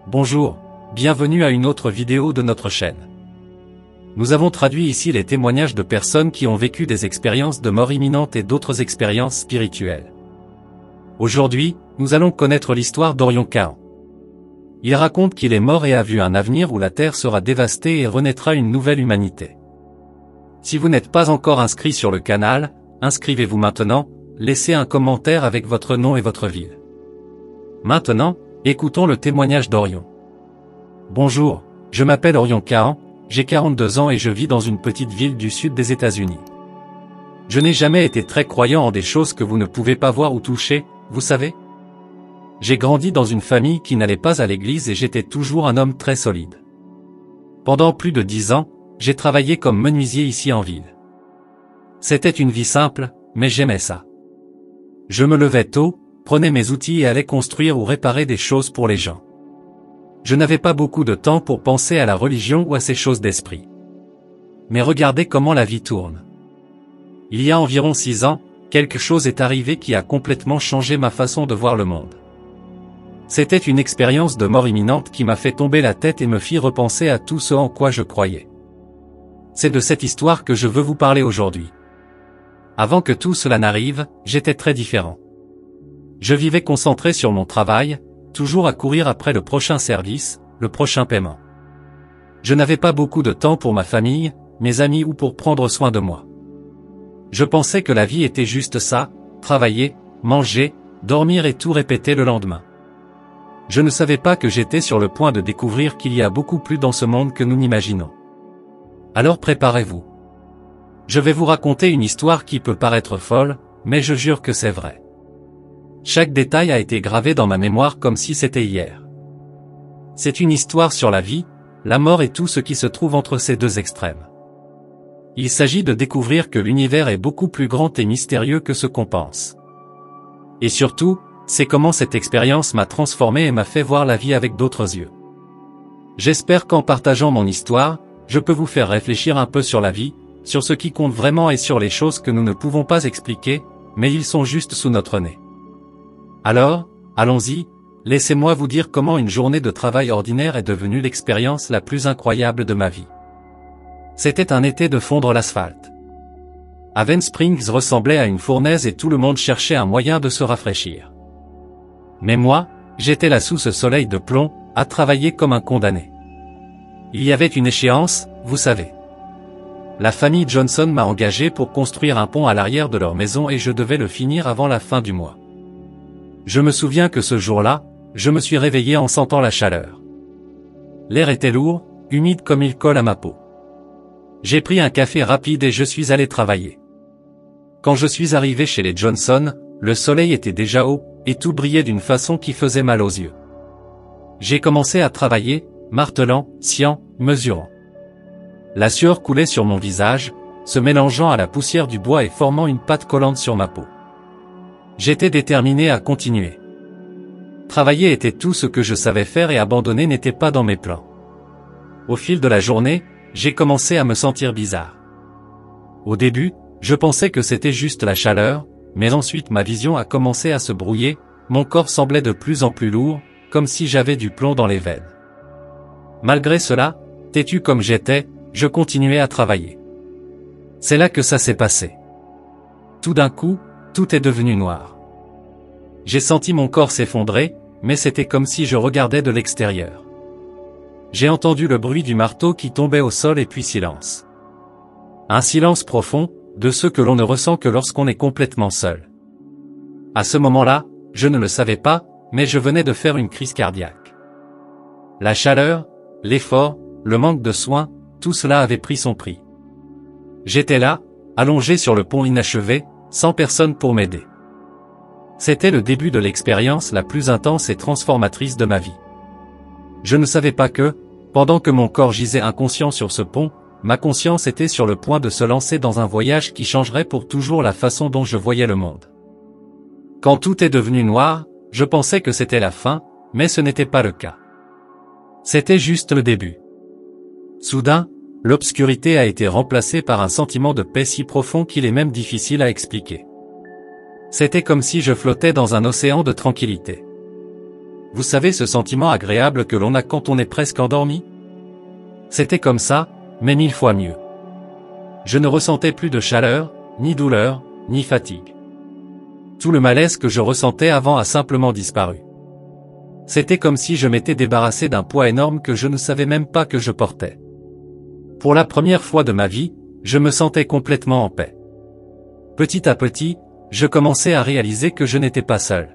Bonjour, bienvenue à une autre vidéo de notre chaîne. Nous avons traduit ici les témoignages de personnes qui ont vécu des expériences de mort imminente et d'autres expériences spirituelles. Aujourd'hui, nous allons connaître l'histoire d'Orion Cahan. Il raconte qu'il est mort et a vu un avenir où la Terre sera dévastée et renaîtra une nouvelle humanité. Si vous n'êtes pas encore inscrit sur le canal, inscrivez-vous maintenant, laissez un commentaire avec votre nom et votre ville. Maintenant, écoutons le témoignage d'Orion. Bonjour, je m'appelle Orion Cahan, j'ai 42 ans et je vis dans une petite ville du sud des États-Unis. Je n'ai jamais été très croyant en des choses que vous ne pouvez pas voir ou toucher, vous savez. J'ai grandi dans une famille qui n'allait pas à l'église et j'étais toujours un homme très solide. Pendant plus de 10 ans, j'ai travaillé comme menuisier ici en ville. C'était une vie simple, mais j'aimais ça. Je me levais tôt, prenais mes outils et allais construire ou réparer des choses pour les gens. Je n'avais pas beaucoup de temps pour penser à la religion ou à ces choses d'esprit. Mais regardez comment la vie tourne. Il y a environ 6 ans, quelque chose est arrivé qui a complètement changé ma façon de voir le monde. C'était une expérience de mort imminente qui m'a fait tomber la tête et me fit repenser à tout ce en quoi je croyais. C'est de cette histoire que je veux vous parler aujourd'hui. Avant que tout cela n'arrive, j'étais très différent. Je vivais concentré sur mon travail, toujours à courir après le prochain service, le prochain paiement. Je n'avais pas beaucoup de temps pour ma famille, mes amis ou pour prendre soin de moi. Je pensais que la vie était juste ça, travailler, manger, dormir et tout répéter le lendemain. Je ne savais pas que j'étais sur le point de découvrir qu'il y a beaucoup plus dans ce monde que nous n'imaginons. Alors préparez-vous. Je vais vous raconter une histoire qui peut paraître folle, mais je jure que c'est vrai. Chaque détail a été gravé dans ma mémoire comme si c'était hier. C'est une histoire sur la vie, la mort et tout ce qui se trouve entre ces deux extrêmes. Il s'agit de découvrir que l'univers est beaucoup plus grand et mystérieux que ce qu'on pense. Et surtout, c'est comment cette expérience m'a transformé et m'a fait voir la vie avec d'autres yeux. J'espère qu'en partageant mon histoire, je peux vous faire réfléchir un peu sur la vie, sur ce qui compte vraiment et sur les choses que nous ne pouvons pas expliquer, mais ils sont juste sous notre nez. Alors, allons-y, laissez-moi vous dire comment une journée de travail ordinaire est devenue l'expérience la plus incroyable de ma vie. C'était un été de fondre l'asphalte. Haven Springs ressemblait à une fournaise et tout le monde cherchait un moyen de se rafraîchir. Mais moi, j'étais là sous ce soleil de plomb, à travailler comme un condamné. Il y avait une échéance, vous savez. La famille Johnson m'a engagé pour construire un pont à l'arrière de leur maison et je devais le finir avant la fin du mois. Je me souviens que ce jour-là, je me suis réveillé en sentant la chaleur. L'air était lourd, humide comme il colle à ma peau. J'ai pris un café rapide et je suis allé travailler. Quand je suis arrivé chez les Johnson, le soleil était déjà haut, et tout brillait d'une façon qui faisait mal aux yeux. J'ai commencé à travailler, martelant, sciant, mesurant. La sueur coulait sur mon visage, se mélangeant à la poussière du bois et formant une pâte collante sur ma peau. J'étais déterminé à continuer. Travailler était tout ce que je savais faire et abandonner n'était pas dans mes plans. Au fil de la journée, j'ai commencé à me sentir bizarre. Au début, je pensais que c'était juste la chaleur, mais ensuite ma vision a commencé à se brouiller, mon corps semblait de plus en plus lourd, comme si j'avais du plomb dans les veines. Malgré cela, têtu comme j'étais, je continuais à travailler. C'est là que ça s'est passé. Tout d'un coup, tout est devenu noir. J'ai senti mon corps s'effondrer, mais c'était comme si je regardais de l'extérieur. J'ai entendu le bruit du marteau qui tombait au sol et puis silence. Un silence profond, de ceux que l'on ne ressent que lorsqu'on est complètement seul. À ce moment-là, je ne le savais pas, mais je venais de faire une crise cardiaque. La chaleur, l'effort, le manque de soins, tout cela avait pris son prix. J'étais là, allongé sur le pont inachevé, sans personne pour m'aider. C'était le début de l'expérience la plus intense et transformatrice de ma vie. Je ne savais pas que, pendant que mon corps gisait inconscient sur ce pont, ma conscience était sur le point de se lancer dans un voyage qui changerait pour toujours la façon dont je voyais le monde. Quand tout est devenu noir, je pensais que c'était la fin, mais ce n'était pas le cas. C'était juste le début. Soudain, l'obscurité a été remplacée par un sentiment de paix si profond qu'il est même difficile à expliquer. C'était comme si je flottais dans un océan de tranquillité. Vous savez ce sentiment agréable que l'on a quand on est presque endormi? C'était comme ça, mais 1000 fois mieux. Je ne ressentais plus de chaleur, ni douleur, ni fatigue. Tout le malaise que je ressentais avant a simplement disparu. C'était comme si je m'étais débarrassé d'un poids énorme que je ne savais même pas que je portais. Pour la première fois de ma vie, je me sentais complètement en paix. Petit à petit, je commençais à réaliser que je n'étais pas seul.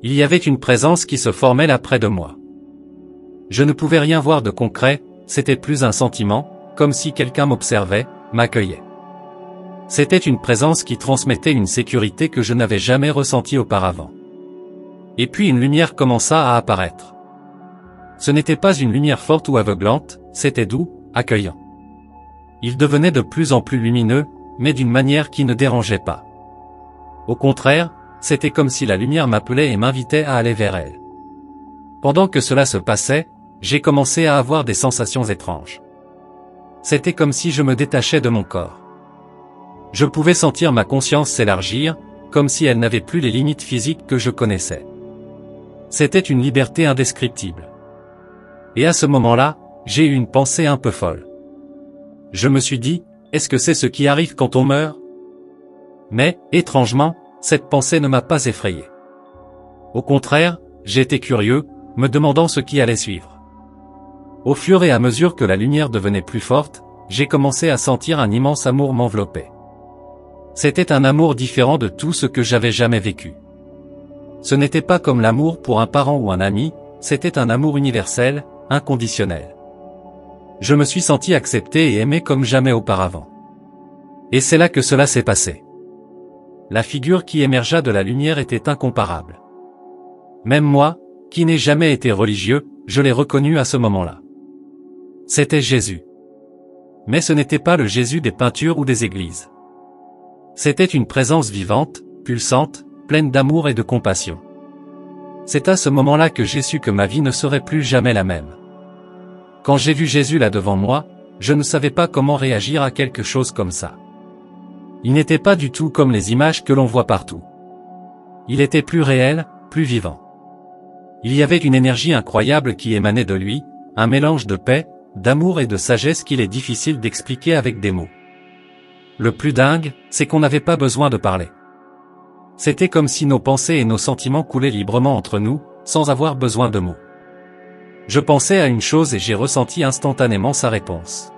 Il y avait une présence qui se formait là près de moi. Je ne pouvais rien voir de concret, c'était plus un sentiment, comme si quelqu'un m'observait, m'accueillait. C'était une présence qui transmettait une sécurité que je n'avais jamais ressentie auparavant. Et puis une lumière commença à apparaître. Ce n'était pas une lumière forte ou aveuglante, c'était doux, accueillant. Il devenait de plus en plus lumineux, mais d'une manière qui ne dérangeait pas. Au contraire, c'était comme si la lumière m'appelait et m'invitait à aller vers elle. Pendant que cela se passait, j'ai commencé à avoir des sensations étranges. C'était comme si je me détachais de mon corps. Je pouvais sentir ma conscience s'élargir, comme si elle n'avait plus les limites physiques que je connaissais. C'était une liberté indescriptible. Et à ce moment-là, j'ai eu une pensée un peu folle. Je me suis dit, est-ce que c'est ce qui arrive quand on meurt? Mais, étrangement, cette pensée ne m'a pas effrayé. Au contraire, j'étais curieux, me demandant ce qui allait suivre. Au fur et à mesure que la lumière devenait plus forte, j'ai commencé à sentir un immense amour m'envelopper. C'était un amour différent de tout ce que j'avais jamais vécu. Ce n'était pas comme l'amour pour un parent ou un ami, c'était un amour universel, inconditionnel. Je me suis senti accepté et aimé comme jamais auparavant. Et c'est là que cela s'est passé. La figure qui émergea de la lumière était incomparable. Même moi, qui n'ai jamais été religieux, je l'ai reconnu à ce moment-là. C'était Jésus. Mais ce n'était pas le Jésus des peintures ou des églises. C'était une présence vivante, pulsante, pleine d'amour et de compassion. C'est à ce moment-là que j'ai su que ma vie ne serait plus jamais la même. Quand j'ai vu Jésus là devant moi, je ne savais pas comment réagir à quelque chose comme ça. Il n'était pas du tout comme les images que l'on voit partout. Il était plus réel, plus vivant. Il y avait une énergie incroyable qui émanait de lui, un mélange de paix, d'amour et de sagesse qu'il est difficile d'expliquer avec des mots. Le plus dingue, c'est qu'on n'avait pas besoin de parler. C'était comme si nos pensées et nos sentiments coulaient librement entre nous, sans avoir besoin de mots. Je pensais à une chose et j'ai ressenti instantanément sa réponse.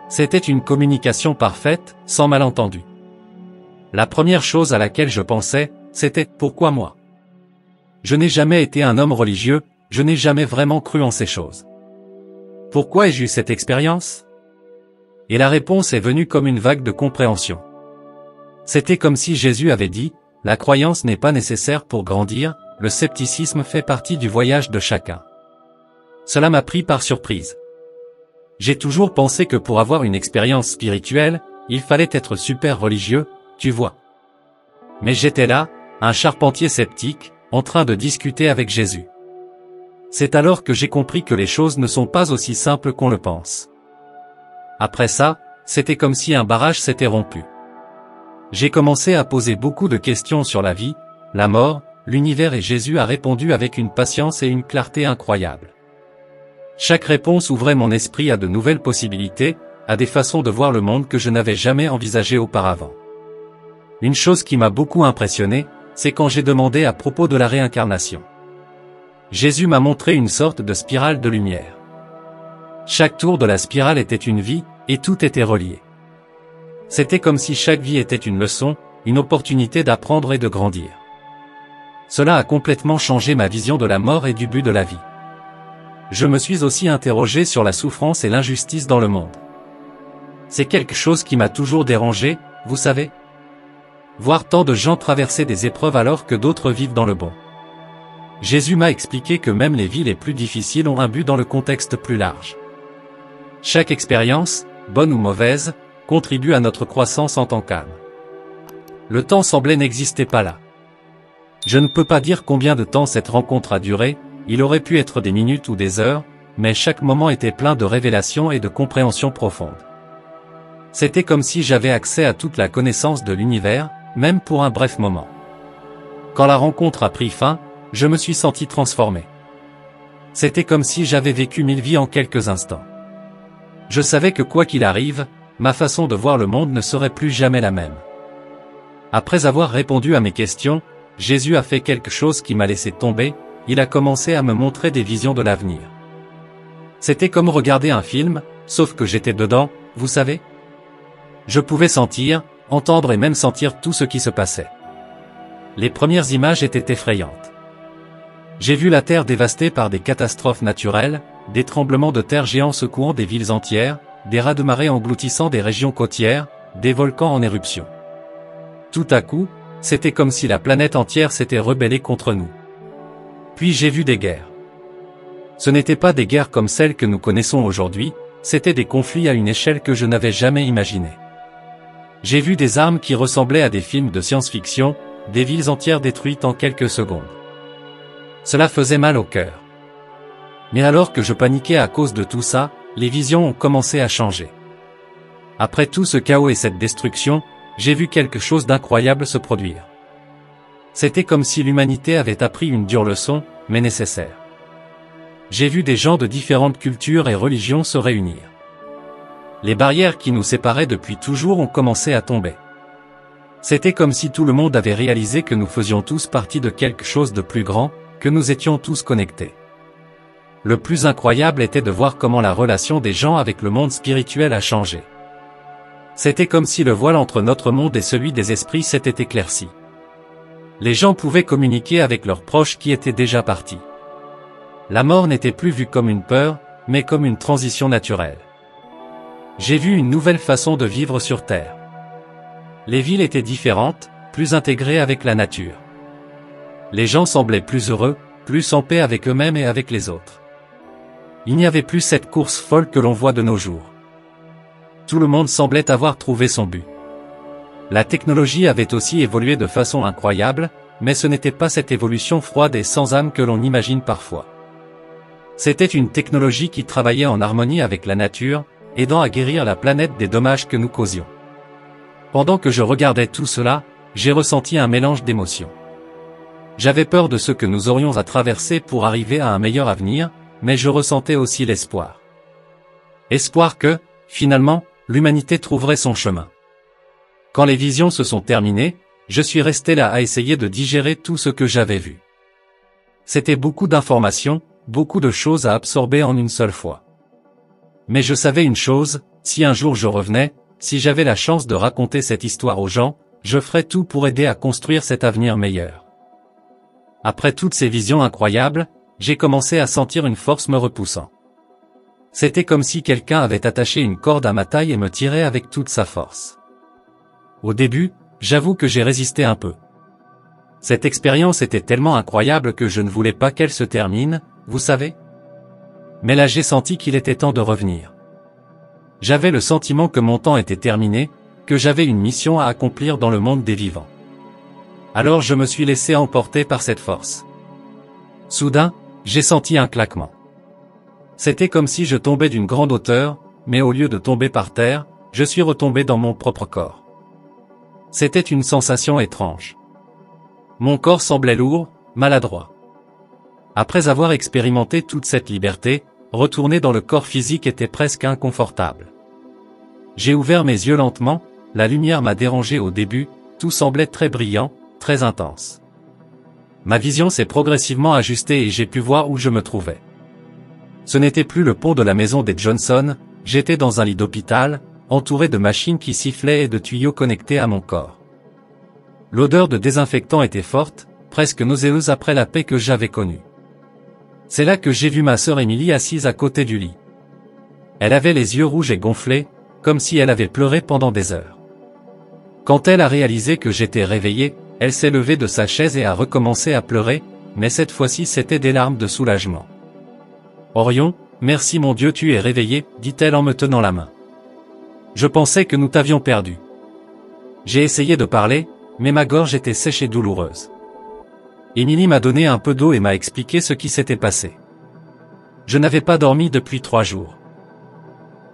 C'était une communication parfaite, sans malentendu. La première chose à laquelle je pensais, c'était « Pourquoi moi ?» Je n'ai jamais été un homme religieux, je n'ai jamais vraiment cru en ces choses. Pourquoi ai-je eu cette expérience? Et la réponse est venue comme une vague de compréhension. C'était comme si Jésus avait dit, la croyance n'est pas nécessaire pour grandir, le scepticisme fait partie du voyage de chacun. Cela m'a pris par surprise. J'ai toujours pensé que pour avoir une expérience spirituelle, il fallait être super religieux, tu vois. Mais j'étais là, un charpentier sceptique, en train de discuter avec Jésus. C'est alors que j'ai compris que les choses ne sont pas aussi simples qu'on le pense. Après ça, c'était comme si un barrage s'était rompu. J'ai commencé à poser beaucoup de questions sur la vie, la mort, l'univers et Jésus a répondu avec une patience et une clarté incroyables. Chaque réponse ouvrait mon esprit à de nouvelles possibilités, à des façons de voir le monde que je n'avais jamais envisagées auparavant. Une chose qui m'a beaucoup impressionné, c'est quand j'ai demandé à propos de la réincarnation. Jésus m'a montré une sorte de spirale de lumière. Chaque tour de la spirale était une vie, et tout était relié. C'était comme si chaque vie était une leçon, une opportunité d'apprendre et de grandir. Cela a complètement changé ma vision de la mort et du but de la vie. Je me suis aussi interrogé sur la souffrance et l'injustice dans le monde. C'est quelque chose qui m'a toujours dérangé, vous savez. Voir tant de gens traverser des épreuves alors que d'autres vivent dans le bon. Jésus m'a expliqué que même les vies les plus difficiles ont un but dans le contexte plus large. Chaque expérience, bonne ou mauvaise, contribue à notre croissance en tant qu'âme. Le temps semblait n'exister pas là. Je ne peux pas dire combien de temps cette rencontre a duré, il aurait pu être des minutes ou des heures, mais chaque moment était plein de révélations et de compréhension profonde. C'était comme si j'avais accès à toute la connaissance de l'univers, même pour un bref moment. Quand la rencontre a pris fin, je me suis senti transformé. C'était comme si j'avais vécu 1000 vies en quelques instants. Je savais que quoi qu'il arrive, ma façon de voir le monde ne serait plus jamais la même. Après avoir répondu à mes questions, Jésus a fait quelque chose qui m'a laissé tomber, il a commencé à me montrer des visions de l'avenir. C'était comme regarder un film, sauf que j'étais dedans, vous savez. Je pouvais sentir, entendre et même sentir tout ce qui se passait. Les premières images étaient effrayantes. J'ai vu la Terre dévastée par des catastrophes naturelles, des tremblements de terre géants secouant des villes entières, des raz-de-marée engloutissant des régions côtières, des volcans en éruption. Tout à coup, c'était comme si la planète entière s'était rebellée contre nous. Puis j'ai vu des guerres. Ce n'étaient pas des guerres comme celles que nous connaissons aujourd'hui, c'étaient des conflits à une échelle que je n'avais jamais imaginée. J'ai vu des armes qui ressemblaient à des films de science-fiction, des villes entières détruites en quelques secondes. Cela faisait mal au cœur. Mais alors que je paniquais à cause de tout ça, les visions ont commencé à changer. Après tout ce chaos et cette destruction, j'ai vu quelque chose d'incroyable se produire. C'était comme si l'humanité avait appris une dure leçon, mais nécessaire. J'ai vu des gens de différentes cultures et religions se réunir. Les barrières qui nous séparaient depuis toujours ont commencé à tomber. C'était comme si tout le monde avait réalisé que nous faisions tous partie de quelque chose de plus grand, que nous étions tous connectés. Le plus incroyable était de voir comment la relation des gens avec le monde spirituel a changé. C'était comme si le voile entre notre monde et celui des esprits s'était éclairci. Les gens pouvaient communiquer avec leurs proches qui étaient déjà partis. La mort n'était plus vue comme une peur, mais comme une transition naturelle. J'ai vu une nouvelle façon de vivre sur Terre. Les villes étaient différentes, plus intégrées avec la nature. Les gens semblaient plus heureux, plus en paix avec eux-mêmes et avec les autres. Il n'y avait plus cette course folle que l'on voit de nos jours. Tout le monde semblait avoir trouvé son but. La technologie avait aussi évolué de façon incroyable, mais ce n'était pas cette évolution froide et sans âme que l'on imagine parfois. C'était une technologie qui travaillait en harmonie avec la nature, aidant à guérir la planète des dommages que nous causions. Pendant que je regardais tout cela, j'ai ressenti un mélange d'émotions. J'avais peur de ce que nous aurions à traverser pour arriver à un meilleur avenir, mais je ressentais aussi l'espoir. Espoir que, finalement, l'humanité trouverait son chemin. Quand les visions se sont terminées, je suis resté là à essayer de digérer tout ce que j'avais vu. C'était beaucoup d'informations, beaucoup de choses à absorber en une seule fois. Mais je savais une chose, si un jour je revenais, si j'avais la chance de raconter cette histoire aux gens, je ferais tout pour aider à construire cet avenir meilleur. Après toutes ces visions incroyables, j'ai commencé à sentir une force me repoussant. C'était comme si quelqu'un avait attaché une corde à ma taille et me tirait avec toute sa force. Au début, j'avoue que j'ai résisté un peu. Cette expérience était tellement incroyable que je ne voulais pas qu'elle se termine, vous savez. Mais là j'ai senti qu'il était temps de revenir. J'avais le sentiment que mon temps était terminé, que j'avais une mission à accomplir dans le monde des vivants. Alors je me suis laissé emporter par cette force. Soudain, j'ai senti un claquement. C'était comme si je tombais d'une grande hauteur, mais au lieu de tomber par terre, je suis retombé dans mon propre corps. C'était une sensation étrange. Mon corps semblait lourd, maladroit. Après avoir expérimenté toute cette liberté, retourner dans le corps physique était presque inconfortable. J'ai ouvert mes yeux lentement, la lumière m'a dérangé au début, tout semblait très brillant, très intense. Ma vision s'est progressivement ajustée et j'ai pu voir où je me trouvais. Ce n'était plus le pont de la maison des Johnson, j'étais dans un lit d'hôpital, entouré de machines qui sifflaient et de tuyaux connectés à mon corps. L'odeur de désinfectant était forte, presque nauséeuse après la paix que j'avais connue. C'est là que j'ai vu ma sœur Émilie assise à côté du lit. Elle avait les yeux rouges et gonflés, comme si elle avait pleuré pendant des heures. Quand elle a réalisé que j'étais réveillé, elle s'est levée de sa chaise et a recommencé à pleurer, mais cette fois-ci c'était des larmes de soulagement. « Orion, merci mon Dieu, tu es réveillé, dit-elle en me tenant la main. Je pensais que nous t'avions perdu. » J'ai essayé de parler, mais ma gorge était sèche et douloureuse. Émilie m'a donné un peu d'eau et m'a expliqué ce qui s'était passé. Je n'avais pas dormi depuis 3 jours.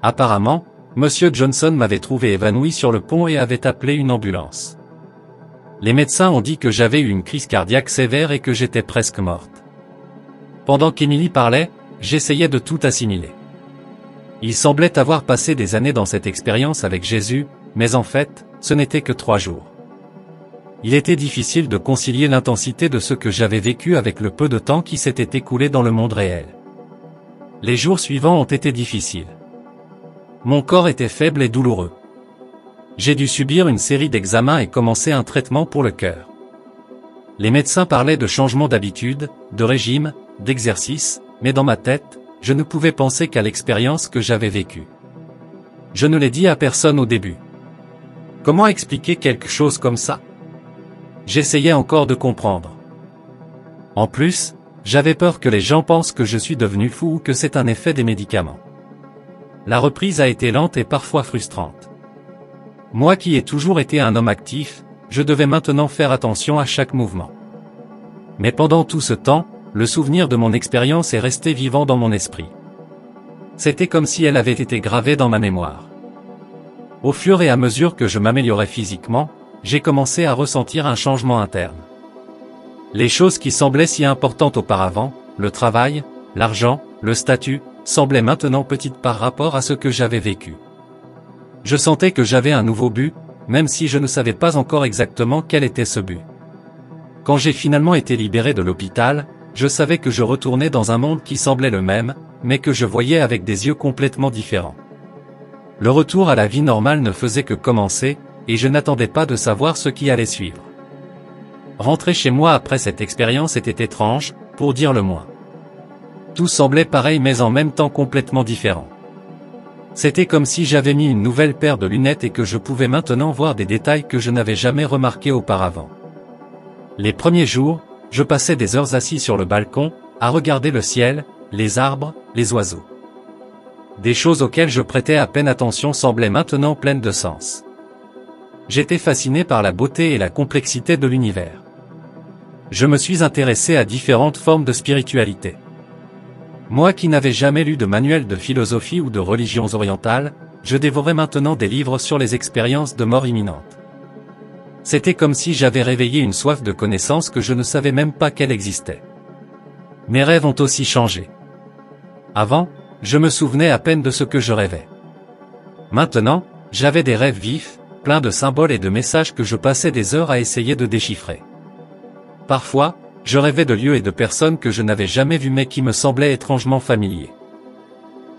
Apparemment, Monsieur Johnson m'avait trouvé évanoui sur le pont et avait appelé une ambulance. Les médecins ont dit que j'avais eu une crise cardiaque sévère et que j'étais presque morte. Pendant qu'Émilie parlait, j'essayais de tout assimiler. Il semblait avoir passé des années dans cette expérience avec Jésus, mais en fait, ce n'était que 3 jours. Il était difficile de concilier l'intensité de ce que j'avais vécu avec le peu de temps qui s'était écoulé dans le monde réel. Les jours suivants ont été difficiles. Mon corps était faible et douloureux. J'ai dû subir une série d'examens et commencer un traitement pour le cœur. Les médecins parlaient de changement d'habitude, de régime, d'exercice, mais dans ma tête, je ne pouvais penser qu'à l'expérience que j'avais vécue. Je ne l'ai dit à personne au début. Comment expliquer quelque chose comme ça? J'essayais encore de comprendre. En plus, j'avais peur que les gens pensent que je suis devenu fou ou que c'est un effet des médicaments. La reprise a été lente et parfois frustrante. Moi qui ai toujours été un homme actif, je devais maintenant faire attention à chaque mouvement. Mais pendant tout ce temps, le souvenir de mon expérience est resté vivant dans mon esprit. C'était comme si elle avait été gravée dans ma mémoire. Au fur et à mesure que je m'améliorais physiquement, j'ai commencé à ressentir un changement interne. Les choses qui semblaient si importantes auparavant, le travail, l'argent, le statut, semblaient maintenant petites par rapport à ce que j'avais vécu. Je sentais que j'avais un nouveau but, même si je ne savais pas encore exactement quel était ce but. Quand j'ai finalement été libéré de l'hôpital, je savais que je retournais dans un monde qui semblait le même, mais que je voyais avec des yeux complètement différents. Le retour à la vie normale ne faisait que commencer, et je n'attendais pas de savoir ce qui allait suivre. Rentrer chez moi après cette expérience était étrange, pour dire le moins. Tout semblait pareil mais en même temps complètement différent. C'était comme si j'avais mis une nouvelle paire de lunettes et que je pouvais maintenant voir des détails que je n'avais jamais remarqués auparavant. Les premiers jours, je passais des heures assis sur le balcon, à regarder le ciel, les arbres, les oiseaux. Des choses auxquelles je prêtais à peine attention semblaient maintenant pleines de sens. J'étais fasciné par la beauté et la complexité de l'univers. Je me suis intéressé à différentes formes de spiritualité. Moi qui n'avais jamais lu de manuel de philosophie ou de religions orientales, je dévorais maintenant des livres sur les expériences de mort imminente. C'était comme si j'avais réveillé une soif de connaissance que je ne savais même pas qu'elle existait. Mes rêves ont aussi changé. Avant, je me souvenais à peine de ce que je rêvais. Maintenant, j'avais des rêves vifs, pleins de symboles et de messages que je passais des heures à essayer de déchiffrer. Parfois, je rêvais de lieux et de personnes que je n'avais jamais vus mais qui me semblaient étrangement familiers.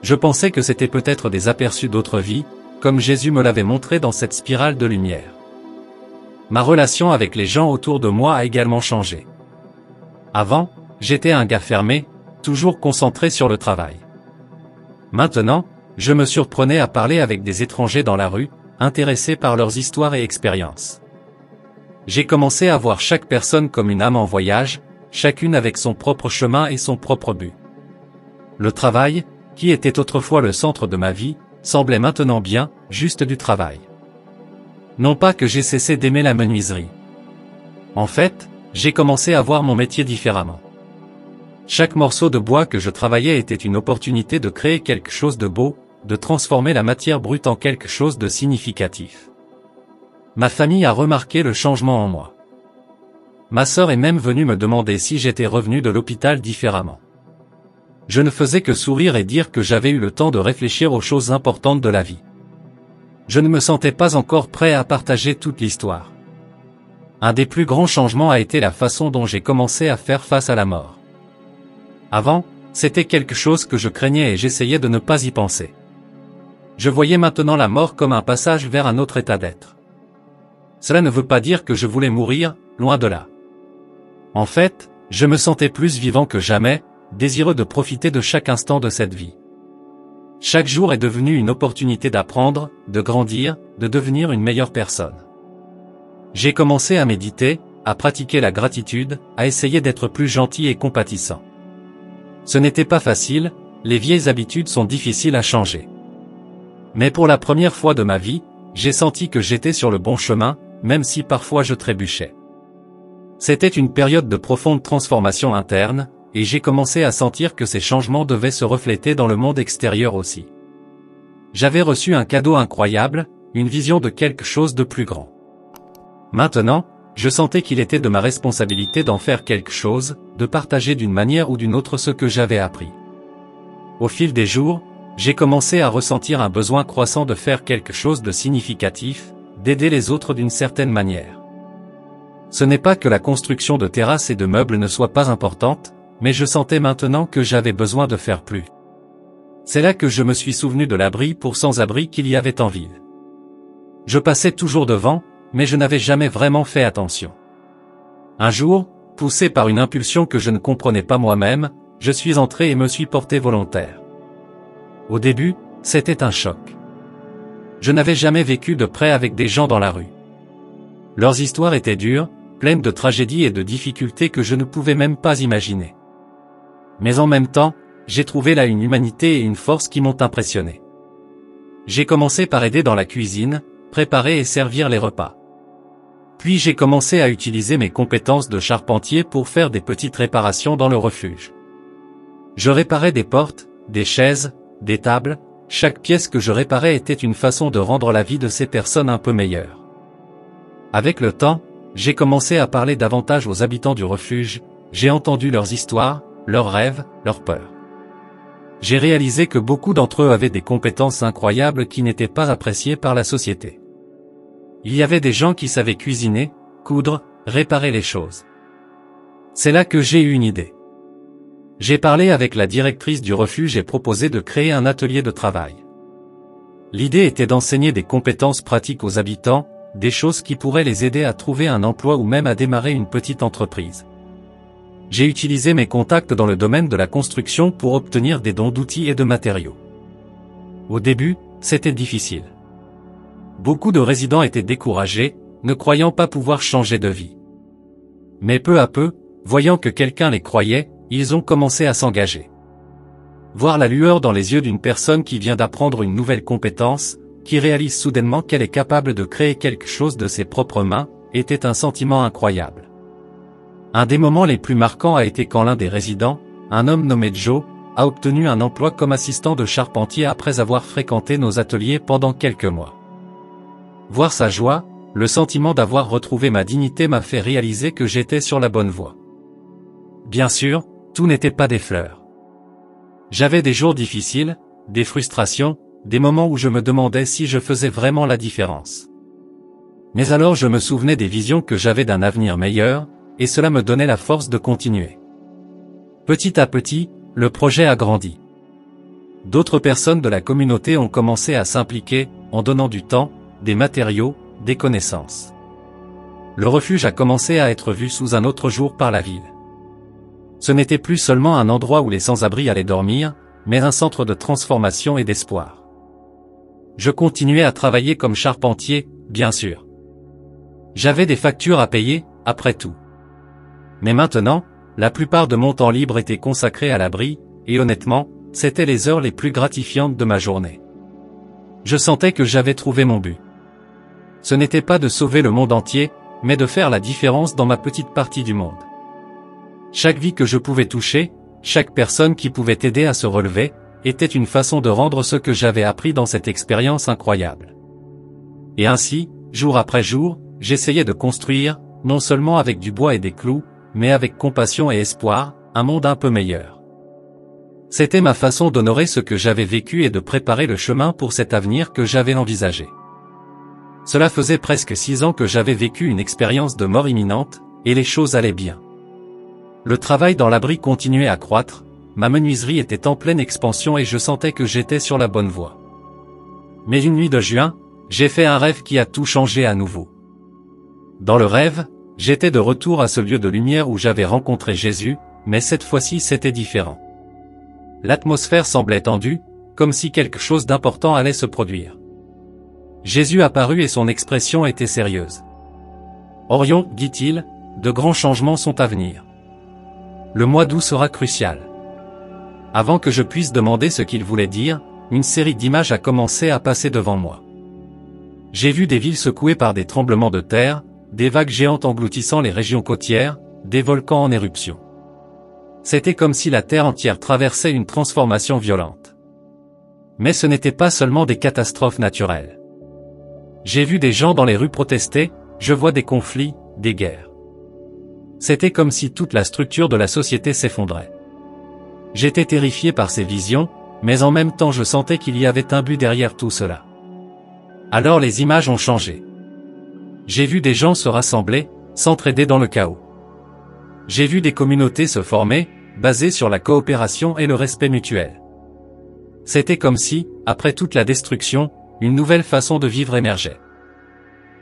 Je pensais que c'était peut-être des aperçus d'autres vies, comme Jésus me l'avait montré dans cette spirale de lumière. Ma relation avec les gens autour de moi a également changé. Avant, j'étais un gars fermé, toujours concentré sur le travail. Maintenant, je me surprenais à parler avec des étrangers dans la rue, intéressés par leurs histoires et expériences. J'ai commencé à voir chaque personne comme une âme en voyage, chacune avec son propre chemin et son propre but. Le travail, qui était autrefois le centre de ma vie, semblait maintenant bien, juste du travail. Non pas que j'ai cessé d'aimer la menuiserie. En fait, j'ai commencé à voir mon métier différemment. Chaque morceau de bois que je travaillais était une opportunité de créer quelque chose de beau, de transformer la matière brute en quelque chose de significatif. Ma famille a remarqué le changement en moi. Ma sœur est même venue me demander si j'étais revenu de l'hôpital différemment. Je ne faisais que sourire et dire que j'avais eu le temps de réfléchir aux choses importantes de la vie. Je ne me sentais pas encore prêt à partager toute l'histoire. Un des plus grands changements a été la façon dont j'ai commencé à faire face à la mort. Avant, c'était quelque chose que je craignais et j'essayais de ne pas y penser. Je voyais maintenant la mort comme un passage vers un autre état d'être. Cela ne veut pas dire que je voulais mourir, loin de là. En fait, je me sentais plus vivant que jamais, désireux de profiter de chaque instant de cette vie. Chaque jour est devenu une opportunité d'apprendre, de grandir, de devenir une meilleure personne. J'ai commencé à méditer, à pratiquer la gratitude, à essayer d'être plus gentil et compatissant. Ce n'était pas facile, les vieilles habitudes sont difficiles à changer. Mais pour la première fois de ma vie, j'ai senti que j'étais sur le bon chemin, même si parfois je trébuchais. C'était une période de profonde transformation interne, et j'ai commencé à sentir que ces changements devaient se refléter dans le monde extérieur aussi. J'avais reçu un cadeau incroyable, une vision de quelque chose de plus grand. Maintenant, je sentais qu'il était de ma responsabilité d'en faire quelque chose, de partager d'une manière ou d'une autre ce que j'avais appris. Au fil des jours, j'ai commencé à ressentir un besoin croissant de faire quelque chose de significatif, d'aider les autres d'une certaine manière. Ce n'est pas que la construction de terrasses et de meubles ne soit pas importante, mais je sentais maintenant que j'avais besoin de faire plus. C'est là que je me suis souvenu de l'abri pour sans-abri qu'il y avait en ville. Je passais toujours devant, mais je n'avais jamais vraiment fait attention. Un jour, poussé par une impulsion que je ne comprenais pas moi-même, je suis entré et me suis porté volontaire. Au début, c'était un choc. Je n'avais jamais vécu de près avec des gens dans la rue. Leurs histoires étaient dures, pleines de tragédies et de difficultés que je ne pouvais même pas imaginer. Mais en même temps, j'ai trouvé là une humanité et une force qui m'ont impressionné. J'ai commencé par aider dans la cuisine, préparer et servir les repas. Puis j'ai commencé à utiliser mes compétences de charpentier pour faire des petites réparations dans le refuge. Je réparais des portes, des chaises, des tables, chaque pièce que je réparais était une façon de rendre la vie de ces personnes un peu meilleure. Avec le temps, j'ai commencé à parler davantage aux habitants du refuge, j'ai entendu leurs histoires, leurs rêves, leurs peurs. J'ai réalisé que beaucoup d'entre eux avaient des compétences incroyables qui n'étaient pas appréciées par la société. Il y avait des gens qui savaient cuisiner, coudre, réparer les choses. C'est là que j'ai eu une idée. J'ai parlé avec la directrice du refuge et proposé de créer un atelier de travail. L'idée était d'enseigner des compétences pratiques aux habitants, des choses qui pourraient les aider à trouver un emploi ou même à démarrer une petite entreprise. J'ai utilisé mes contacts dans le domaine de la construction pour obtenir des dons d'outils et de matériaux. Au début, c'était difficile. Beaucoup de résidents étaient découragés, ne croyant pas pouvoir changer de vie. Mais peu à peu, voyant que quelqu'un les croyait, ils ont commencé à s'engager. Voir la lueur dans les yeux d'une personne qui vient d'apprendre une nouvelle compétence, qui réalise soudainement qu'elle est capable de créer quelque chose de ses propres mains, était un sentiment incroyable. Un des moments les plus marquants a été quand l'un des résidents, un homme nommé Joe, a obtenu un emploi comme assistant de charpentier après avoir fréquenté nos ateliers pendant quelques mois. Voir sa joie, le sentiment d'avoir retrouvé ma dignité m'a fait réaliser que j'étais sur la bonne voie. Bien sûr, tout n'était pas des fleurs. J'avais des jours difficiles, des frustrations, des moments où je me demandais si je faisais vraiment la différence. Mais alors je me souvenais des visions que j'avais d'un avenir meilleur, et cela me donnait la force de continuer. Petit à petit, le projet a grandi. D'autres personnes de la communauté ont commencé à s'impliquer, en donnant du temps, des matériaux, des connaissances. Le refuge a commencé à être vu sous un autre jour par la ville. Ce n'était plus seulement un endroit où les sans-abri allaient dormir, mais un centre de transformation et d'espoir. Je continuais à travailler comme charpentier, bien sûr. J'avais des factures à payer, après tout. Mais maintenant, la plupart de mon temps libre était consacré à l'abri, et honnêtement, c'étaient les heures les plus gratifiantes de ma journée. Je sentais que j'avais trouvé mon but. Ce n'était pas de sauver le monde entier, mais de faire la différence dans ma petite partie du monde. Chaque vie que je pouvais toucher, chaque personne qui pouvait aider à se relever, était une façon de rendre ce que j'avais appris dans cette expérience incroyable. Et ainsi, jour après jour, j'essayais de construire, non seulement avec du bois et des clous, mais avec compassion et espoir, un monde un peu meilleur. C'était ma façon d'honorer ce que j'avais vécu et de préparer le chemin pour cet avenir que j'avais envisagé. Cela faisait presque 6 ans que j'avais vécu une expérience de mort imminente, et les choses allaient bien. Le travail dans l'abri continuait à croître, ma menuiserie était en pleine expansion et je sentais que j'étais sur la bonne voie. Mais une nuit de juin, j'ai fait un rêve qui a tout changé à nouveau. Dans le rêve, j'étais de retour à ce lieu de lumière où j'avais rencontré Jésus, mais cette fois-ci c'était différent. L'atmosphère semblait tendue, comme si quelque chose d'important allait se produire. Jésus apparut et son expression était sérieuse. « Orion, dit-il, de grands changements sont à venir. Le mois d'août sera crucial. » Avant que je puisse demander ce qu'il voulait dire, une série d'images a commencé à passer devant moi. J'ai vu des villes secouées par des tremblements de terre, des vagues géantes engloutissant les régions côtières, des volcans en éruption. C'était comme si la terre entière traversait une transformation violente. Mais ce n'était pas seulement des catastrophes naturelles. J'ai vu des gens dans les rues protester, je vois des conflits, des guerres. C'était comme si toute la structure de la société s'effondrait. J'étais terrifié par ces visions, mais en même temps je sentais qu'il y avait un but derrière tout cela. Alors les images ont changé. J'ai vu des gens se rassembler, s'entraider dans le chaos. J'ai vu des communautés se former, basées sur la coopération et le respect mutuel. C'était comme si, après toute la destruction, une nouvelle façon de vivre émergeait.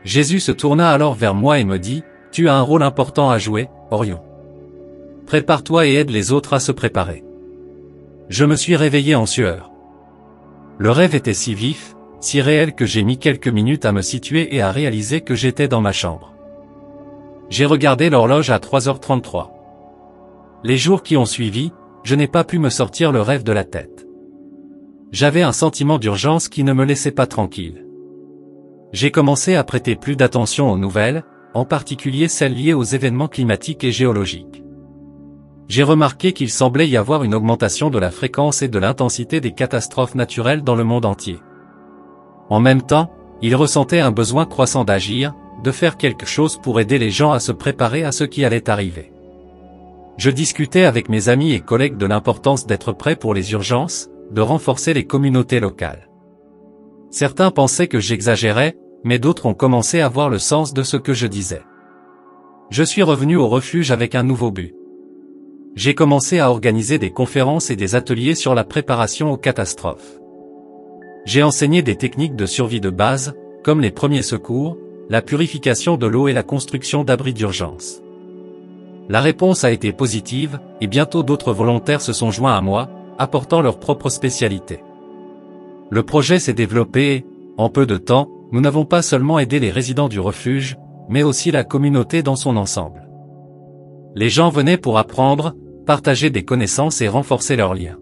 Jésus se tourna alors vers moi et me dit, « Tu as un rôle important à jouer, Orion. Prépare-toi et aide les autres à se préparer. » Je me suis réveillé en sueur. Le rêve était si vif, si réel que j'ai mis quelques minutes à me situer et à réaliser que j'étais dans ma chambre. J'ai regardé l'horloge à 3h33. Les jours qui ont suivi, je n'ai pas pu me sortir le rêve de la tête. J'avais un sentiment d'urgence qui ne me laissait pas tranquille. J'ai commencé à prêter plus d'attention aux nouvelles, en particulier celles liées aux événements climatiques et géologiques. J'ai remarqué qu'il semblait y avoir une augmentation de la fréquence et de l'intensité des catastrophes naturelles dans le monde entier. En même temps, il ressentait un besoin croissant d'agir, de faire quelque chose pour aider les gens à se préparer à ce qui allait arriver. Je discutais avec mes amis et collègues de l'importance d'être prêt pour les urgences, de renforcer les communautés locales. Certains pensaient que j'exagérais, mais d'autres ont commencé à voir le sens de ce que je disais. Je suis revenu au refuge avec un nouveau but. J'ai commencé à organiser des conférences et des ateliers sur la préparation aux catastrophes. J'ai enseigné des techniques de survie de base, comme les premiers secours, la purification de l'eau et la construction d'abris d'urgence. La réponse a été positive, et bientôt d'autres volontaires se sont joints à moi, apportant leur propre spécialité. Le projet s'est développé et, en peu de temps, nous n'avons pas seulement aidé les résidents du refuge, mais aussi la communauté dans son ensemble. Les gens venaient pour apprendre, partager des connaissances et renforcer leurs liens.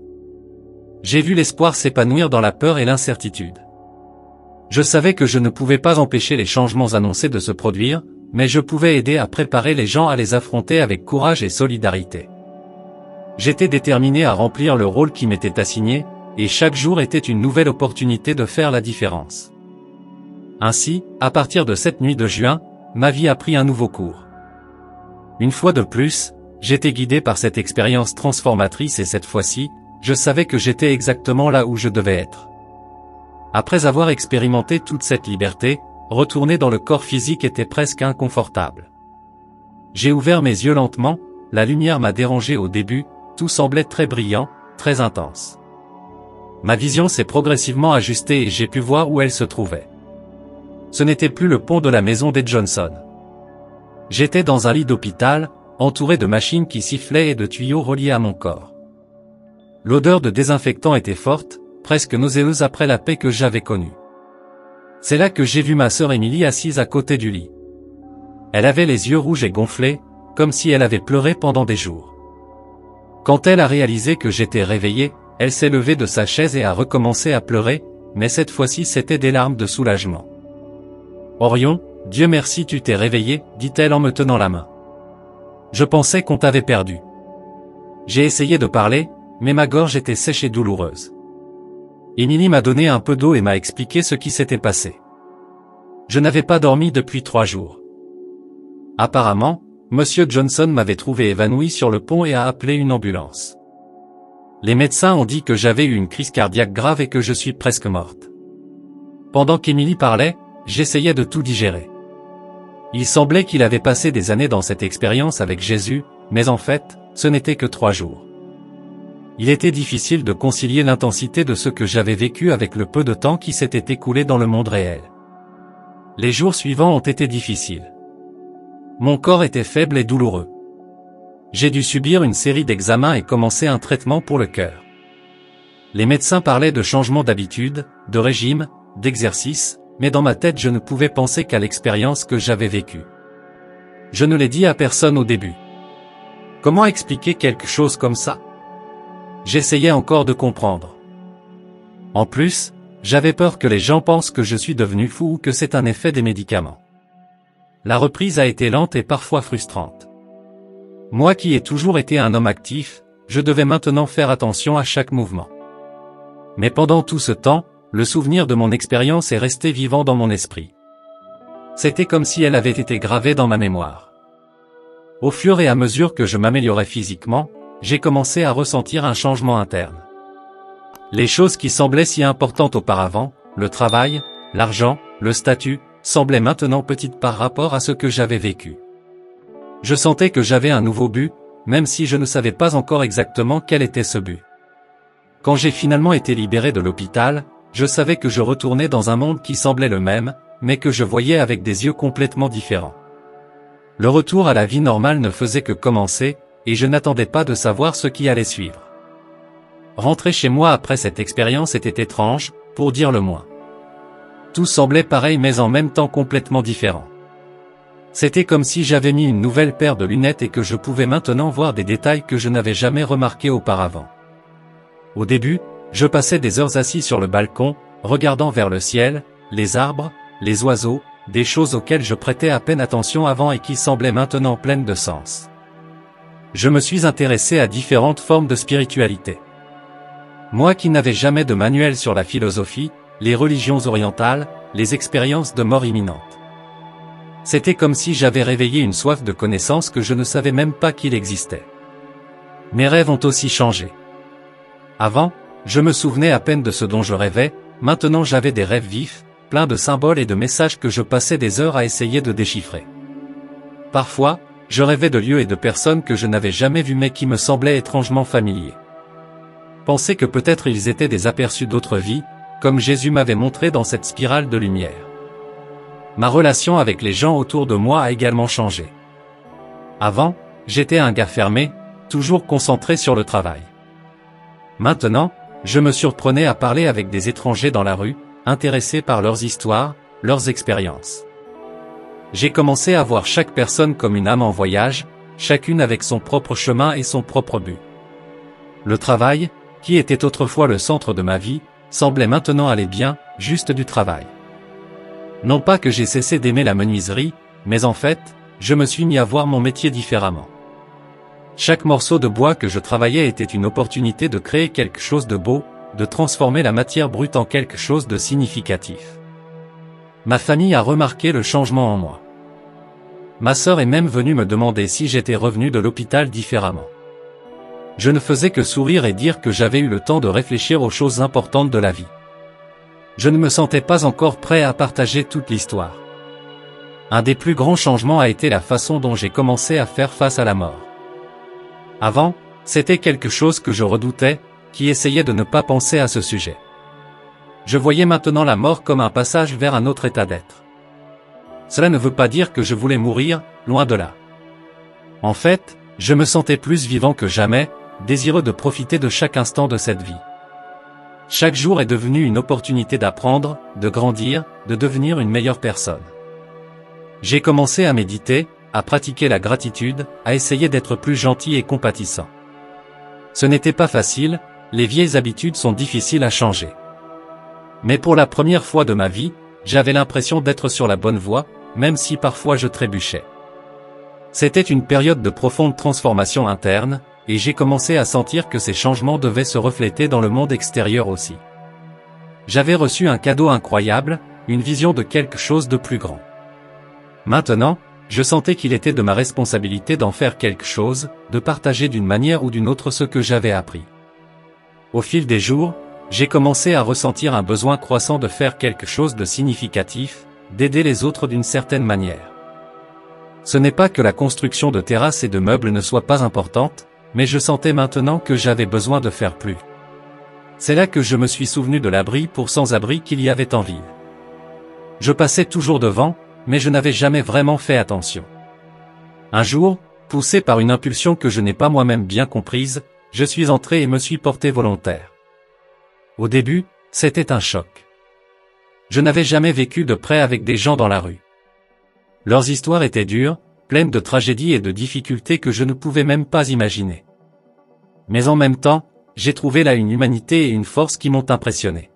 J'ai vu l'espoir s'épanouir dans la peur et l'incertitude. Je savais que je ne pouvais pas empêcher les changements annoncés de se produire, mais je pouvais aider à préparer les gens à les affronter avec courage et solidarité. J'étais déterminé à remplir le rôle qui m'était assigné, et chaque jour était une nouvelle opportunité de faire la différence. Ainsi, à partir de cette nuit de juin, ma vie a pris un nouveau cours. Une fois de plus, j'étais guidé par cette expérience transformatrice et cette fois-ci, je savais que j'étais exactement là où je devais être. Après avoir expérimenté toute cette liberté, retourner dans le corps physique était presque inconfortable. J'ai ouvert mes yeux lentement, la lumière m'a dérangé au début, tout semblait très brillant, très intense. Ma vision s'est progressivement ajustée et j'ai pu voir où elle se trouvait. Ce n'était plus le pont de la maison des Johnson. J'étais dans un lit d'hôpital, entouré de machines qui sifflaient et de tuyaux reliés à mon corps. L'odeur de désinfectant était forte, presque nauséeuse après la paix que j'avais connue. C'est là que j'ai vu ma sœur Émilie assise à côté du lit. Elle avait les yeux rouges et gonflés, comme si elle avait pleuré pendant des jours. Quand elle a réalisé que j'étais réveillé, elle s'est levée de sa chaise et a recommencé à pleurer, mais cette fois-ci c'était des larmes de soulagement. « Orion, Dieu merci tu t'es réveillé, dit-elle en me tenant la main. Je pensais qu'on t'avait perdu. » J'ai essayé de parler, mais ma gorge était sèche et douloureuse. Émilie m'a donné un peu d'eau et m'a expliqué ce qui s'était passé. Je n'avais pas dormi depuis 3 jours. Apparemment, Monsieur Johnson m'avait trouvé évanoui sur le pont et a appelé une ambulance. Les médecins ont dit que j'avais eu une crise cardiaque grave et que je suis presque morte. Pendant qu'Émilie parlait, j'essayais de tout digérer. Il semblait qu'il avait passé des années dans cette expérience avec Jésus, mais en fait, ce n'était que 3 jours. Il était difficile de concilier l'intensité de ce que j'avais vécu avec le peu de temps qui s'était écoulé dans le monde réel. Les jours suivants ont été difficiles. Mon corps était faible et douloureux. J'ai dû subir une série d'examens et commencer un traitement pour le cœur. Les médecins parlaient de changements d'habitude, de régime, d'exercice, mais dans ma tête je ne pouvais penser qu'à l'expérience que j'avais vécue. Je ne l'ai dit à personne au début. Comment expliquer quelque chose comme ça? J'essayais encore de comprendre. En plus, j'avais peur que les gens pensent que je suis devenu fou ou que c'est un effet des médicaments. La reprise a été lente et parfois frustrante. Moi qui ai toujours été un homme actif, je devais maintenant faire attention à chaque mouvement. Mais pendant tout ce temps, le souvenir de mon expérience est resté vivant dans mon esprit. C'était comme si elle avait été gravée dans ma mémoire. Au fur et à mesure que je m'améliorais physiquement, j'ai commencé à ressentir un changement interne. Les choses qui semblaient si importantes auparavant, le travail, l'argent, le statut, semblaient maintenant petites par rapport à ce que j'avais vécu. Je sentais que j'avais un nouveau but, même si je ne savais pas encore exactement quel était ce but. Quand j'ai finalement été libéré de l'hôpital, je savais que je retournais dans un monde qui semblait le même, mais que je voyais avec des yeux complètement différents. Le retour à la vie normale ne faisait que commencer, et je n'attendais pas de savoir ce qui allait suivre. Rentrer chez moi après cette expérience était étrange, pour dire le moins. Tout semblait pareil mais en même temps complètement différent. C'était comme si j'avais mis une nouvelle paire de lunettes et que je pouvais maintenant voir des détails que je n'avais jamais remarqués auparavant. Au début, je passais des heures assis sur le balcon, regardant vers le ciel, les arbres, les oiseaux, des choses auxquelles je prêtais à peine attention avant et qui semblaient maintenant pleines de sens. Je me suis intéressé à différentes formes de spiritualité. Moi qui n'avais jamais de manuel sur la philosophie, les religions orientales, les expériences de mort imminente. C'était comme si j'avais réveillé une soif de connaissance que je ne savais même pas qu'il existait. Mes rêves ont aussi changé. Avant, je me souvenais à peine de ce dont je rêvais, maintenant j'avais des rêves vifs, pleins de symboles et de messages que je passais des heures à essayer de déchiffrer. Parfois, je rêvais de lieux et de personnes que je n'avais jamais vus mais qui me semblaient étrangement familiers. Penser que peut-être ils étaient des aperçus d'autres vies, comme Jésus m'avait montré dans cette spirale de lumière. Ma relation avec les gens autour de moi a également changé. Avant, j'étais un gars fermé, toujours concentré sur le travail. Maintenant, je me surprenais à parler avec des étrangers dans la rue, intéressés par leurs histoires, leurs expériences. J'ai commencé à voir chaque personne comme une âme en voyage, chacune avec son propre chemin et son propre but. Le travail, qui était autrefois le centre de ma vie, semblait maintenant aller bien, juste du travail. Non pas que j'ai cessé d'aimer la menuiserie, mais en fait, je me suis mis à voir mon métier différemment. Chaque morceau de bois que je travaillais était une opportunité de créer quelque chose de beau, de transformer la matière brute en quelque chose de significatif. Ma famille a remarqué le changement en moi. Ma sœur est même venue me demander si j'étais revenu de l'hôpital différemment. Je ne faisais que sourire et dire que j'avais eu le temps de réfléchir aux choses importantes de la vie. Je ne me sentais pas encore prêt à partager toute l'histoire. Un des plus grands changements a été la façon dont j'ai commencé à faire face à la mort. Avant, c'était quelque chose que je redoutais, qui essayait de ne pas penser à ce sujet. Je voyais maintenant la mort comme un passage vers un autre état d'être. Cela ne veut pas dire que je voulais mourir, loin de là. En fait, je me sentais plus vivant que jamais, désireux de profiter de chaque instant de cette vie. Chaque jour est devenu une opportunité d'apprendre, de grandir, de devenir une meilleure personne. J'ai commencé à méditer, à pratiquer la gratitude, à essayer d'être plus gentil et compatissant. Ce n'était pas facile, les vieilles habitudes sont difficiles à changer. Mais pour la première fois de ma vie, j'avais l'impression d'être sur la bonne voie, même si parfois je trébuchais. C'était une période de profonde transformation interne, et j'ai commencé à sentir que ces changements devaient se refléter dans le monde extérieur aussi. J'avais reçu un cadeau incroyable, une vision de quelque chose de plus grand. Maintenant, je sentais qu'il était de ma responsabilité d'en faire quelque chose, de partager d'une manière ou d'une autre ce que j'avais appris. Au fil des jours, j'ai commencé à ressentir un besoin croissant de faire quelque chose de significatif, d'aider les autres d'une certaine manière. Ce n'est pas que la construction de terrasses et de meubles ne soit pas importante, mais je sentais maintenant que j'avais besoin de faire plus. C'est là que je me suis souvenu de l'abri pour sans-abri qu'il y avait en ville. Je passais toujours devant, mais je n'avais jamais vraiment fait attention. Un jour, poussé par une impulsion que je n'ai pas moi-même bien comprise, je suis entré et me suis porté volontaire. Au début, c'était un choc. Je n'avais jamais vécu de près avec des gens dans la rue. Leurs histoires étaient dures, pleines de tragédies et de difficultés que je ne pouvais même pas imaginer. Mais en même temps, j'ai trouvé là une humanité et une force qui m'ont impressionné.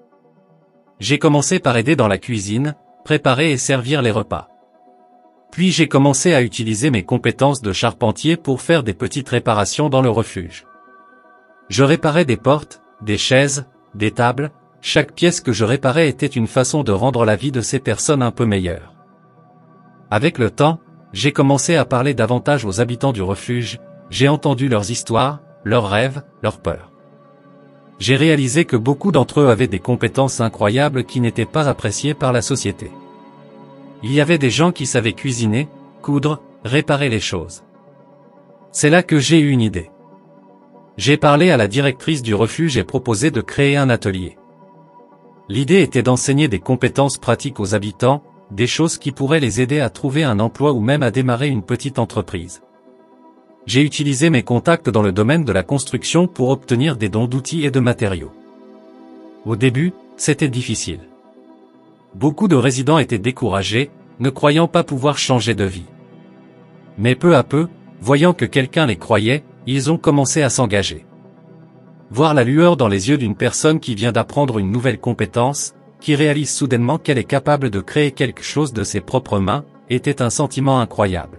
J'ai commencé par aider dans la cuisine, préparer et servir les repas. Puis j'ai commencé à utiliser mes compétences de charpentier pour faire des petites réparations dans le refuge. Je réparais des portes, des chaises, des tables, chaque pièce que je réparais était une façon de rendre la vie de ces personnes un peu meilleure. Avec le temps, j'ai commencé à parler davantage aux habitants du refuge, j'ai entendu leurs histoires, leurs rêves, leurs peurs. J'ai réalisé que beaucoup d'entre eux avaient des compétences incroyables qui n'étaient pas appréciées par la société. Il y avait des gens qui savaient cuisiner, coudre, réparer les choses. C'est là que j'ai eu une idée. J'ai parlé à la directrice du refuge et proposé de créer un atelier. L'idée était d'enseigner des compétences pratiques aux habitants, des choses qui pourraient les aider à trouver un emploi ou même à démarrer une petite entreprise. J'ai utilisé mes contacts dans le domaine de la construction pour obtenir des dons d'outils et de matériaux. Au début, c'était difficile. Beaucoup de résidents étaient découragés, ne croyant pas pouvoir changer de vie. Mais peu à peu, voyant que quelqu'un les croyait, ils ont commencé à s'engager. Voir la lueur dans les yeux d'une personne qui vient d'apprendre une nouvelle compétence, qui réalise soudainement qu'elle est capable de créer quelque chose de ses propres mains, était un sentiment incroyable.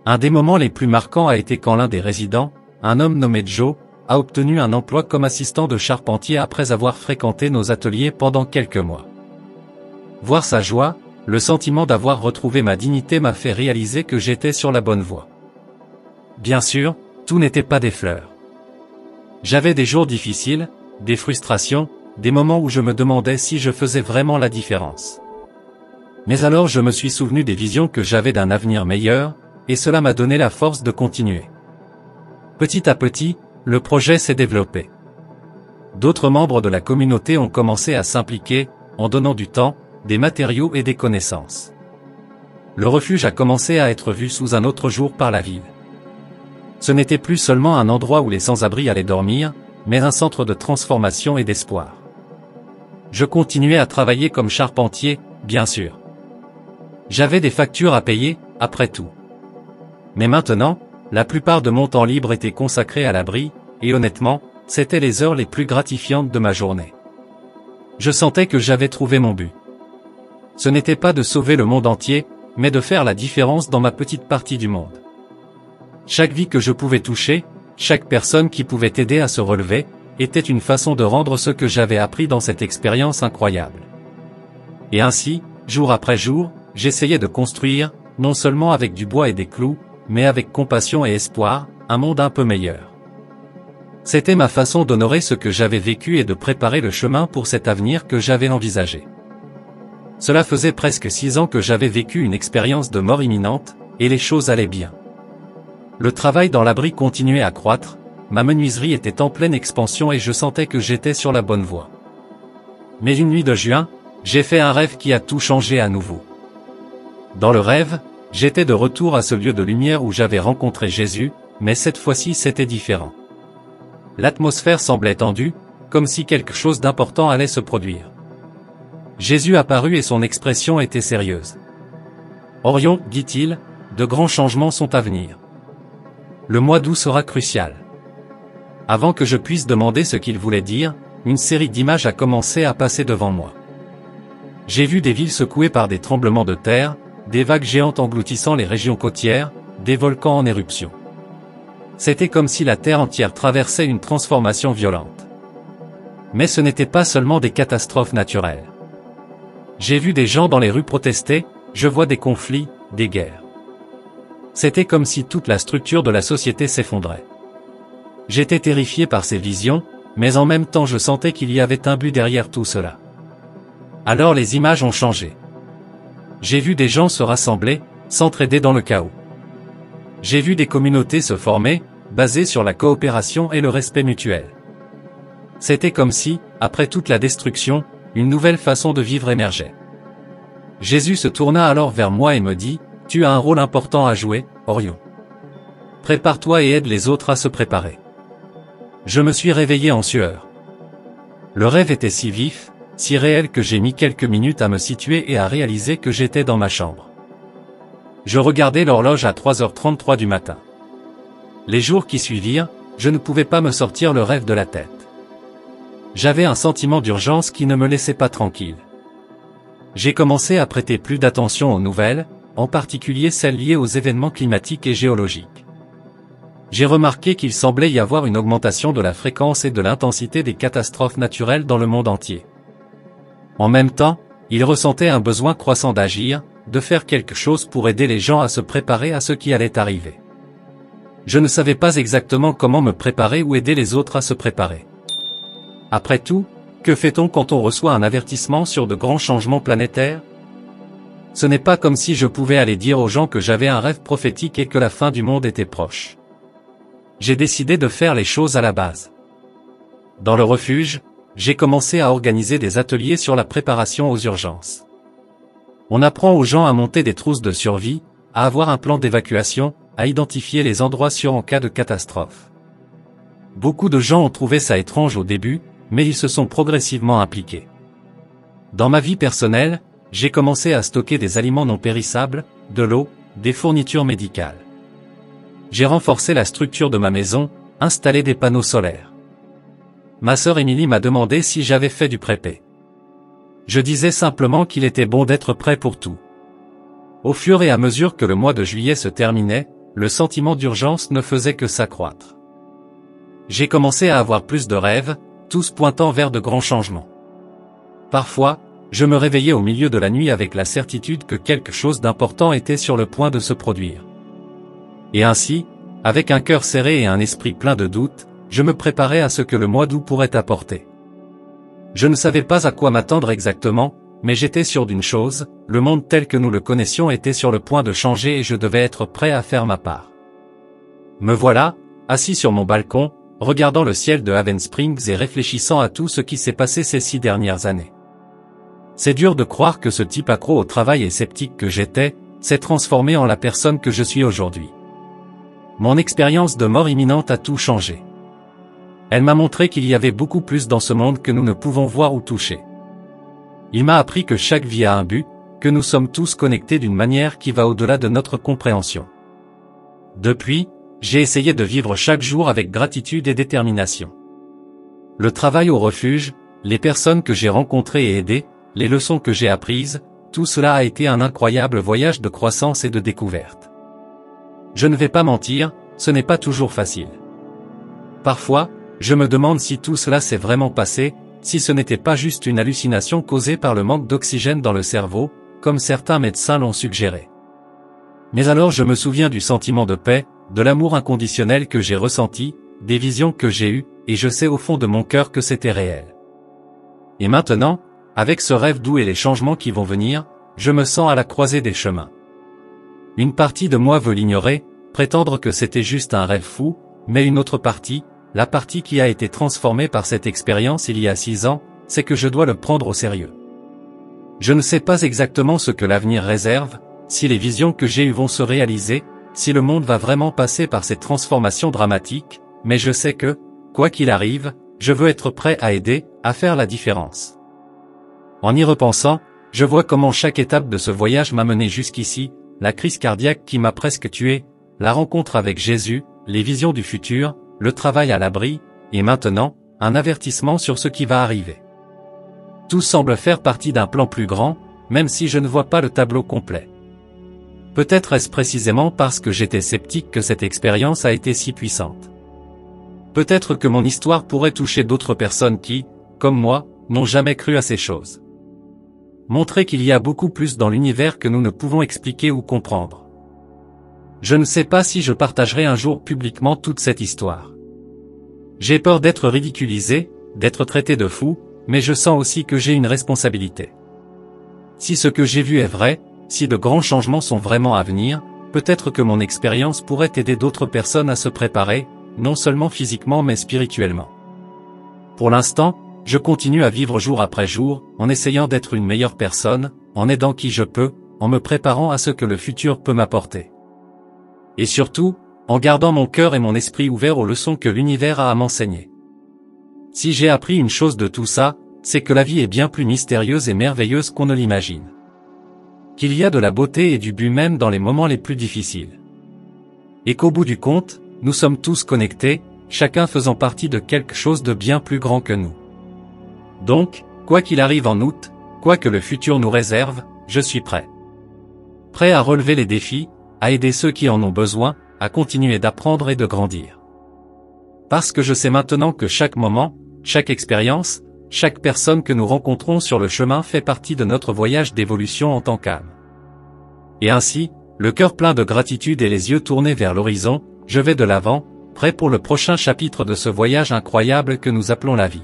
Un des moments les plus marquants a été quand l'un des résidents, un homme nommé Joe, a obtenu un emploi comme assistant de charpentier après avoir fréquenté nos ateliers pendant quelques mois. Voir sa joie, le sentiment d'avoir retrouvé ma dignité m'a fait réaliser que j'étais sur la bonne voie. Bien sûr, tout n'était pas des fleurs. J'avais des jours difficiles, des frustrations, des moments où je me demandais si je faisais vraiment la différence. Mais alors je me suis souvenu des visions que j'avais d'un avenir meilleur, et cela m'a donné la force de continuer. Petit à petit, le projet s'est développé. D'autres membres de la communauté ont commencé à s'impliquer, en donnant du temps, des matériaux et des connaissances. Le refuge a commencé à être vu sous un autre jour par la ville. Ce n'était plus seulement un endroit où les sans-abri allaient dormir, mais un centre de transformation et d'espoir. Je continuais à travailler comme charpentier, bien sûr. J'avais des factures à payer, après tout. Mais maintenant, la plupart de mon temps libre était consacré à l'abri, et honnêtement, c'étaient les heures les plus gratifiantes de ma journée. Je sentais que j'avais trouvé mon but. Ce n'était pas de sauver le monde entier, mais de faire la différence dans ma petite partie du monde. Chaque vie que je pouvais toucher, chaque personne qui pouvait aider à se relever, était une façon de rendre ce que j'avais appris dans cette expérience incroyable. Et ainsi, jour après jour, j'essayais de construire, non seulement avec du bois et des clous, mais avec compassion et espoir, un monde un peu meilleur. C'était ma façon d'honorer ce que j'avais vécu et de préparer le chemin pour cet avenir que j'avais envisagé. Cela faisait presque 6 ans que j'avais vécu une expérience de mort imminente, et les choses allaient bien. Le travail dans l'abri continuait à croître, ma menuiserie était en pleine expansion et je sentais que j'étais sur la bonne voie. Mais une nuit de juin, j'ai fait un rêve qui a tout changé à nouveau. Dans le rêve, j'étais de retour à ce lieu de lumière où j'avais rencontré Jésus, mais cette fois-ci c'était différent. L'atmosphère semblait tendue, comme si quelque chose d'important allait se produire. Jésus apparut et son expression était sérieuse. « Orion, dit-il, de grands changements sont à venir. Le mois d'août sera crucial. » Avant que je puisse demander ce qu'il voulait dire, une série d'images a commencé à passer devant moi. J'ai vu des villes secouées par des tremblements de terre, des vagues géantes engloutissant les régions côtières, des volcans en éruption. C'était comme si la terre entière traversait une transformation violente. Mais ce n'était pas seulement des catastrophes naturelles. J'ai vu des gens dans les rues protester, je vois des conflits, des guerres. C'était comme si toute la structure de la société s'effondrait. J'étais terrifié par ces visions, mais en même temps je sentais qu'il y avait un but derrière tout cela. Alors les images ont changé. J'ai vu des gens se rassembler, s'entraider dans le chaos. J'ai vu des communautés se former, basées sur la coopération et le respect mutuel. C'était comme si, après toute la destruction, une nouvelle façon de vivre émergeait. Jésus se tourna alors vers moi et me dit, « Tu as un rôle important à jouer, Orion. Prépare-toi et aide les autres à se préparer. » Je me suis réveillé en sueur. Le rêve était si vif, si réel que j'ai mis quelques minutes à me situer et à réaliser que j'étais dans ma chambre. Je regardais l'horloge à 3h33 du matin. Les jours qui suivirent, je ne pouvais pas me sortir le rêve de la tête. J'avais un sentiment d'urgence qui ne me laissait pas tranquille. J'ai commencé à prêter plus d'attention aux nouvelles, en particulier celles liées aux événements climatiques et géologiques. J'ai remarqué qu'il semblait y avoir une augmentation de la fréquence et de l'intensité des catastrophes naturelles dans le monde entier. En même temps, il ressentait un besoin croissant d'agir, de faire quelque chose pour aider les gens à se préparer à ce qui allait arriver. Je ne savais pas exactement comment me préparer ou aider les autres à se préparer. Après tout, que fait-on quand on reçoit un avertissement sur de grands changements planétaires? Ce n'est pas comme si je pouvais aller dire aux gens que j'avais un rêve prophétique et que la fin du monde était proche. J'ai décidé de faire les choses à la base. Dans le refuge, j'ai commencé à organiser des ateliers sur la préparation aux urgences. On apprend aux gens à monter des trousses de survie, à avoir un plan d'évacuation, à identifier les endroits sûrs en cas de catastrophe. Beaucoup de gens ont trouvé ça étrange au début, mais ils se sont progressivement impliqués. Dans ma vie personnelle, j'ai commencé à stocker des aliments non périssables, de l'eau, des fournitures médicales. J'ai renforcé la structure de ma maison, installé des panneaux solaires. Ma sœur Émilie m'a demandé si j'avais fait du prépé. Je disais simplement qu'il était bon d'être prêt pour tout. Au fur et à mesure que le mois de juillet se terminait, le sentiment d'urgence ne faisait que s'accroître. J'ai commencé à avoir plus de rêves, tous pointant vers de grands changements. Parfois, je me réveillais au milieu de la nuit avec la certitude que quelque chose d'important était sur le point de se produire. Et ainsi, avec un cœur serré et un esprit plein de doutes, je me préparais à ce que le mois d'août pourrait apporter. Je ne savais pas à quoi m'attendre exactement, mais j'étais sûr d'une chose, le monde tel que nous le connaissions était sur le point de changer et je devais être prêt à faire ma part. Me voilà, assis sur mon balcon, regardant le ciel de Haven Springs et réfléchissant à tout ce qui s'est passé ces 6 dernières années. C'est dur de croire que ce type accro au travail et sceptique que j'étais, s'est transformé en la personne que je suis aujourd'hui. Mon expérience de mort imminente a tout changé. Elle m'a montré qu'il y avait beaucoup plus dans ce monde que nous ne pouvons voir ou toucher. Il m'a appris que chaque vie a un but, que nous sommes tous connectés d'une manière qui va au-delà de notre compréhension. Depuis, j'ai essayé de vivre chaque jour avec gratitude et détermination. Le travail au refuge, les personnes que j'ai rencontrées et aidées, les leçons que j'ai apprises, tout cela a été un incroyable voyage de croissance et de découverte. Je ne vais pas mentir, ce n'est pas toujours facile. Parfois, je me demande si tout cela s'est vraiment passé, si ce n'était pas juste une hallucination causée par le manque d'oxygène dans le cerveau, comme certains médecins l'ont suggéré. Mais alors je me souviens du sentiment de paix, de l'amour inconditionnel que j'ai ressenti, des visions que j'ai eues, et je sais au fond de mon cœur que c'était réel. Et maintenant, avec ce rêve doux et les changements qui vont venir, je me sens à la croisée des chemins. Une partie de moi veut l'ignorer, prétendre que c'était juste un rêve fou, mais une autre partie, la partie qui a été transformée par cette expérience il y a 6 ans, c'est que je dois le prendre au sérieux. Je ne sais pas exactement ce que l'avenir réserve, si les visions que j'ai eues vont se réaliser, si le monde va vraiment passer par cette transformation dramatique, mais je sais que, quoi qu'il arrive, je veux être prêt à aider, à faire la différence. En y repensant, je vois comment chaque étape de ce voyage m'a mené jusqu'ici, la crise cardiaque qui m'a presque tué, la rencontre avec Jésus, les visions du futur, le travail à l'abri, et maintenant, un avertissement sur ce qui va arriver. Tout semble faire partie d'un plan plus grand, même si je ne vois pas le tableau complet. Peut-être est-ce précisément parce que j'étais sceptique que cette expérience a été si puissante. Peut-être que mon histoire pourrait toucher d'autres personnes qui, comme moi, n'ont jamais cru à ces choses. Montrer qu'il y a beaucoup plus dans l'univers que nous ne pouvons expliquer ou comprendre. Je ne sais pas si je partagerai un jour publiquement toute cette histoire. J'ai peur d'être ridiculisé, d'être traité de fou, mais je sens aussi que j'ai une responsabilité. Si ce que j'ai vu est vrai, si de grands changements sont vraiment à venir, peut-être que mon expérience pourrait aider d'autres personnes à se préparer, non seulement physiquement mais spirituellement. Pour l'instant, je continue à vivre jour après jour, en essayant d'être une meilleure personne, en aidant qui je peux, en me préparant à ce que le futur peut m'apporter. Et surtout, en gardant mon cœur et mon esprit ouverts aux leçons que l'univers a à m'enseigner. Si j'ai appris une chose de tout ça, c'est que la vie est bien plus mystérieuse et merveilleuse qu'on ne l'imagine. Qu'il y a de la beauté et du but même dans les moments les plus difficiles. Et qu'au bout du compte, nous sommes tous connectés, chacun faisant partie de quelque chose de bien plus grand que nous. Donc, quoi qu'il arrive en août, quoi que le futur nous réserve, je suis prêt. Prêt à relever les défis, à aider ceux qui en ont besoin, à continuer d'apprendre et de grandir. Parce que je sais maintenant que chaque moment, chaque expérience, chaque personne que nous rencontrons sur le chemin fait partie de notre voyage d'évolution en tant qu'âme. Et ainsi, le cœur plein de gratitude et les yeux tournés vers l'horizon, je vais de l'avant, prêt pour le prochain chapitre de ce voyage incroyable que nous appelons la vie.